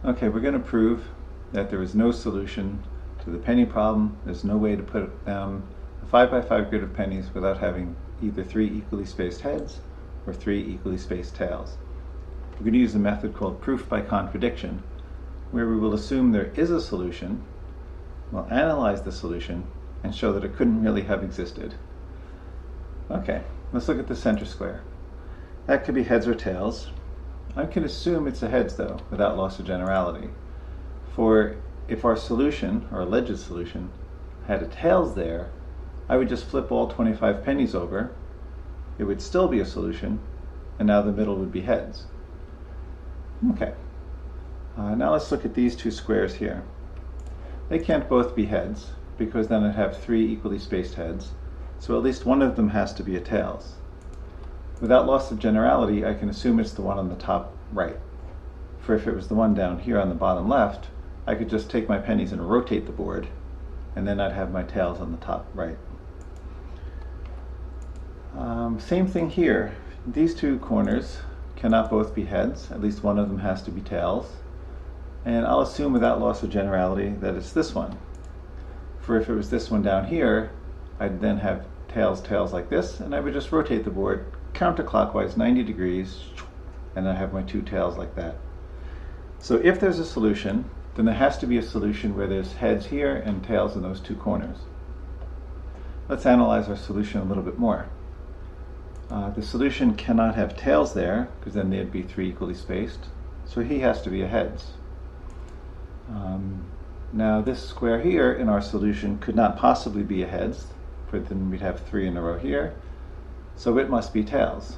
Okay, we're going to prove that there is no solution to the penny problem. There's no way to put down a 5 by 5 grid of pennies without having either 3 equally spaced heads or 3 equally spaced tails. We're going to use a method called proof by contradiction, where we will assume there is a solution, we'll analyze the solution, and show that it couldn't really have existed. Okay, let's look at the center square. That could be heads or tails. I can assume it's a heads, though, without loss of generality. For if our solution, our alleged solution, had a tails there, I would just flip all 25 pennies over. It would still be a solution, and now the middle would be heads. Okay. Now let's look at these two squares here. They can't both be heads, because then I'd have 3 equally spaced heads, so at least one of them has to be a tails. Without loss of generality, I can assume it's the one on the top right. For if it was the one down here on the bottom left, I could just take my pennies and rotate the board, and then I'd have my tails on the top right. Same thing here. These two corners cannot both be heads. At least one of them has to be tails. And I'll assume without loss of generality that it's this one. For if it was this one down here, I'd then have tails, tails like this, and I would just rotate the board counterclockwise 90 degrees, and I have my two tails like that. So if there's a solution, then there has to be a solution where there's heads here and tails in those two corners. Let's analyze our solution a little bit more. The solution cannot have tails there, because then they'd be 3 equally spaced, so he has to be a heads. Now this square here in our solution could not possibly be a heads, for then we'd have 3 in a row here, so it must be tails.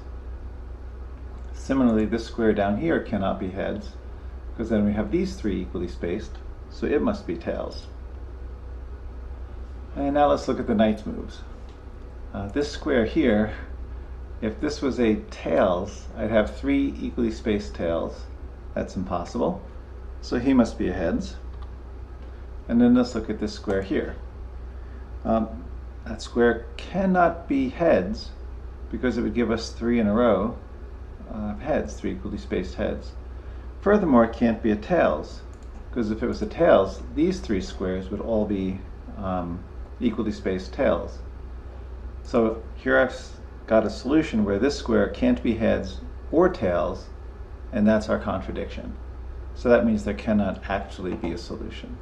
Similarly, this square down here cannot be heads, because then we have these 3 equally spaced, so it must be tails. And now let's look at the knight's moves. This square here, if this was a tails, I'd have 3 equally spaced tails. That's impossible, so he must be a heads. And then let's look at this square here. That square cannot be heads, because it would give us 3 in a row of heads, 3 equally spaced heads. Furthermore, it can't be a tails, because if it was a tails, these 3 squares would all be equally spaced tails. So here I've got a solution where this square can't be heads or tails, and that's our contradiction. So that means there cannot actually be a solution.